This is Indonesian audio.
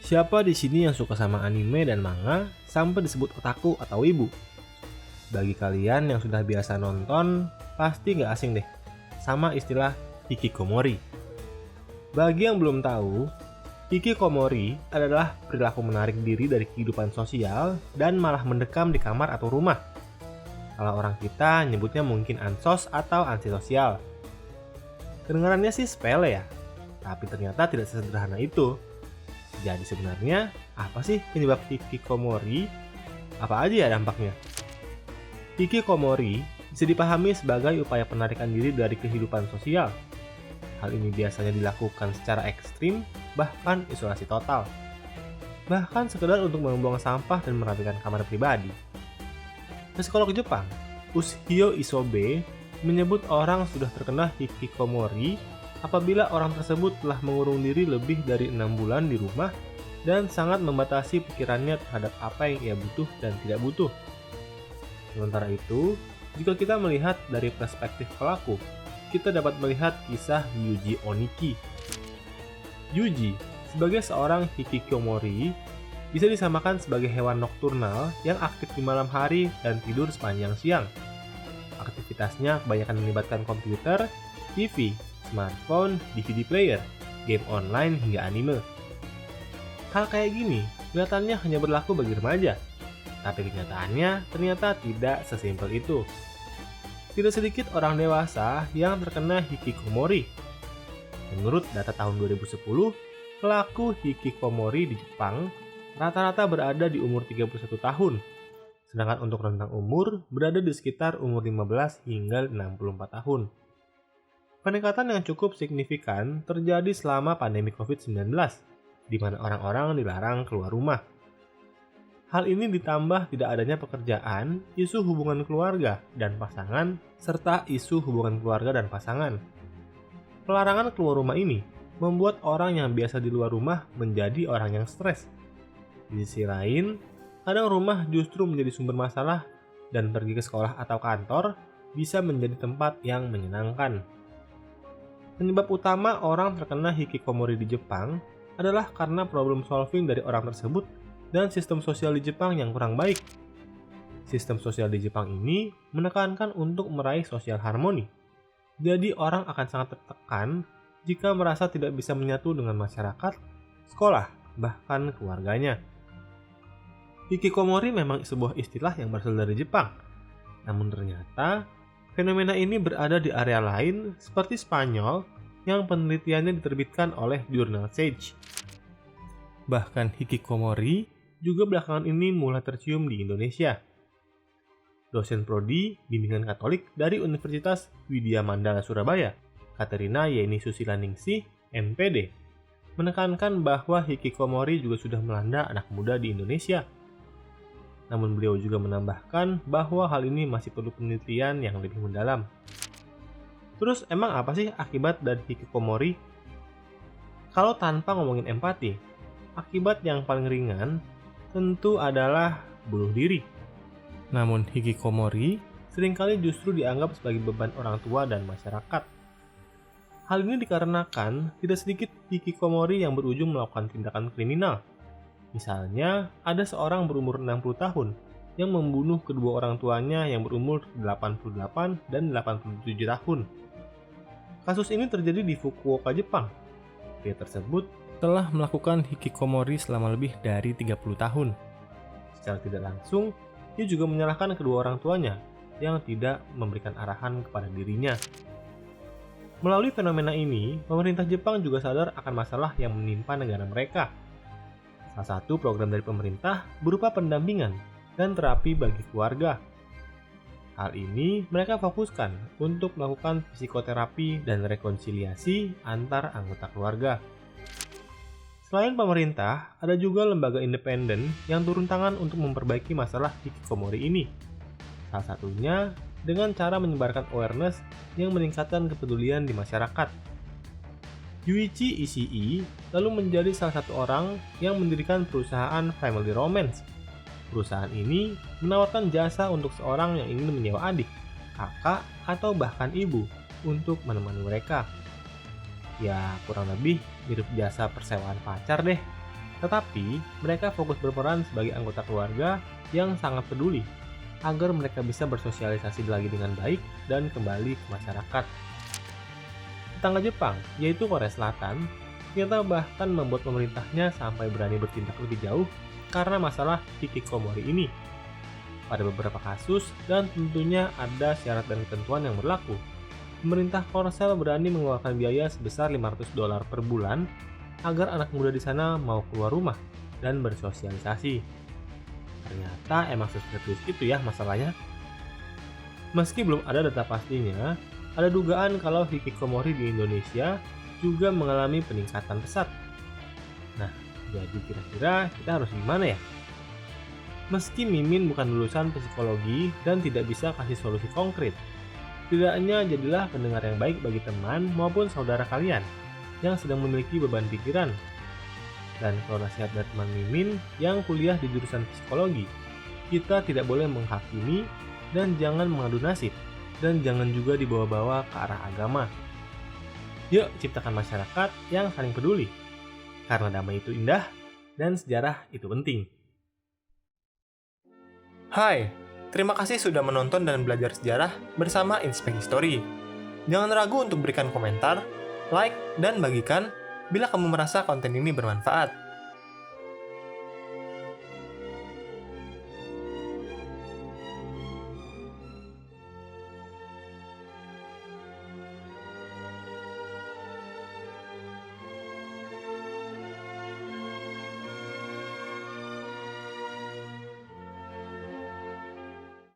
Siapa di sini yang suka sama anime dan manga sampai disebut otaku atau wibu? Bagi kalian yang sudah biasa nonton, pasti nggak asing deh sama istilah hikikomori. Bagi yang belum tahu, hikikomori adalah perilaku menarik diri dari kehidupan sosial dan malah mendekam di kamar atau rumah. Kalau orang kita nyebutnya mungkin ansos atau antisosial. Kedengarannya sih sepele ya, tapi ternyata tidak sesederhana itu. Jadi sebenarnya apa sih penyebab hikikomori? Apa aja ya dampaknya? Hikikomori bisa dipahami sebagai upaya penarikan diri dari kehidupan sosial. Hal ini biasanya dilakukan secara ekstrim, bahkan isolasi total. Bahkan sekedar untuk membuang sampah dan merapikan kamar pribadi. Psikolog Jepang, Ushio Isobe, menyebut orang sudah terkena hikikomori apabila orang tersebut telah mengurung diri lebih dari 6 bulan di rumah dan sangat membatasi pikirannya terhadap apa yang ia butuh dan tidak butuh. Sementara itu, jika kita melihat dari perspektif pelaku, kita dapat melihat kisah Yuji Oniki. Yuji, sebagai seorang hikikomori, bisa disamakan sebagai hewan nokturnal yang aktif di malam hari dan tidur sepanjang siang. Aktivitasnya kebanyakan melibatkan komputer, TV, smartphone, DVD player, game online hingga anime. Hal kayak gini kelihatannya hanya berlaku bagi remaja, tapi kenyataannya ternyata tidak sesimpel itu. Tidak sedikit orang dewasa yang terkena hikikomori. Menurut data tahun 2010, pelaku hikikomori di Jepang rata-rata berada di umur 31 tahun, sedangkan untuk rentang umur berada di sekitar umur 15 hingga 64 tahun. Peningkatan yang cukup signifikan terjadi selama pandemi COVID-19, di mana orang-orang dilarang keluar rumah. Hal ini ditambah tidak adanya pekerjaan, isu hubungan keluarga dan pasangan, serta isu hubungan keluarga dan pasangan. Pelarangan keluar rumah ini membuat orang yang biasa di luar rumah menjadi orang yang stres. Di sisi lain, kadang rumah justru menjadi sumber masalah dan pergi ke sekolah atau kantor bisa menjadi tempat yang menyenangkan. Penyebab utama orang terkena hikikomori di Jepang adalah karena problem solving dari orang tersebut dan sistem sosial di Jepang yang kurang baik. Sistem sosial di Jepang ini menekankan untuk meraih sosial harmoni. Jadi orang akan sangat tertekan jika merasa tidak bisa menyatu dengan masyarakat, sekolah, bahkan keluarganya. Hikikomori memang sebuah istilah yang berasal dari Jepang. Namun ternyata fenomena ini berada di area lain seperti Spanyol yang penelitiannya diterbitkan oleh jurnal Sage. Bahkan hikikomori juga belakangan ini mulai tercium di Indonesia. Dosen prodi bimbingan Katolik dari Universitas Widya Mandala Surabaya, Katerina Yeni Susilaningsih, MPD, menekankan bahwa hikikomori juga sudah melanda anak muda di Indonesia. Namun beliau juga menambahkan bahwa hal ini masih perlu penelitian yang lebih mendalam. Terus emang apa sih akibat dari hikikomori? Kalau tanpa ngomongin empati, akibat yang paling ringan tentu adalah bunuh diri. Namun hikikomori seringkali justru dianggap sebagai beban orang tua dan masyarakat. Hal ini dikarenakan tidak sedikit hikikomori yang berujung melakukan tindakan kriminal. Misalnya, ada seorang berumur 60 tahun yang membunuh kedua orang tuanya yang berumur 88 dan 87 tahun. Kasus ini terjadi di Fukuoka, Jepang. Pria tersebut telah melakukan hikikomori selama lebih dari 30 tahun. Secara tidak langsung, dia juga menyalahkan kedua orang tuanya yang tidak memberikan arahan kepada dirinya. Melalui fenomena ini, pemerintah Jepang juga sadar akan masalah yang menimpa negara mereka. Salah satu program dari pemerintah berupa pendampingan dan terapi bagi keluarga. Hal ini mereka fokuskan untuk melakukan psikoterapi dan rekonsiliasi antar anggota keluarga. Selain pemerintah, ada juga lembaga independen yang turun tangan untuk memperbaiki masalah hikikomori ini. Salah satunya dengan cara menyebarkan awareness yang meningkatkan kepedulian di masyarakat. Yuichi Ishii lalu menjadi salah satu orang yang mendirikan perusahaan Family Romance. Perusahaan ini menawarkan jasa untuk seorang yang ingin menyewa adik, kakak, atau bahkan ibu untuk menemani mereka. Ya kurang lebih mirip jasa persewaan pacar deh. Tetapi, mereka fokus berperan sebagai anggota keluarga yang sangat peduli agar mereka bisa bersosialisasi lagi dengan baik dan kembali ke masyarakat. Tetangga Jepang, yaitu Korea Selatan, ternyata bahkan membuat pemerintahnya sampai berani bertindak lebih jauh karena masalah hikikomori ini. Pada beberapa kasus, dan tentunya ada syarat dan ketentuan yang berlaku, pemerintah Korsel berani mengeluarkan biaya sebesar $500 per bulan agar anak muda di sana mau keluar rumah dan bersosialisasi. Ternyata emang serius itu ya masalahnya. Meski belum ada data pastinya, ada dugaan kalau hikikomori di Indonesia juga mengalami peningkatan pesat. Nah, jadi kira-kira kita harus gimana ya? Meski Mimin bukan lulusan psikologi dan tidak bisa kasih solusi konkret, setidaknya jadilah pendengar yang baik bagi teman maupun saudara kalian yang sedang memiliki beban pikiran. Dan kalau nasihat dari teman Mimin yang kuliah di jurusan psikologi, kita tidak boleh menghakimi dan jangan mengadu nasib, dan jangan juga dibawa-bawa ke arah agama. Yuk ciptakan masyarakat yang saling peduli, karena damai itu indah dan sejarah itu penting. Hai, terima kasih sudah menonton dan belajar sejarah bersama Inspeksi Story. Jangan ragu untuk berikan komentar, like, dan bagikan bila kamu merasa konten ini bermanfaat.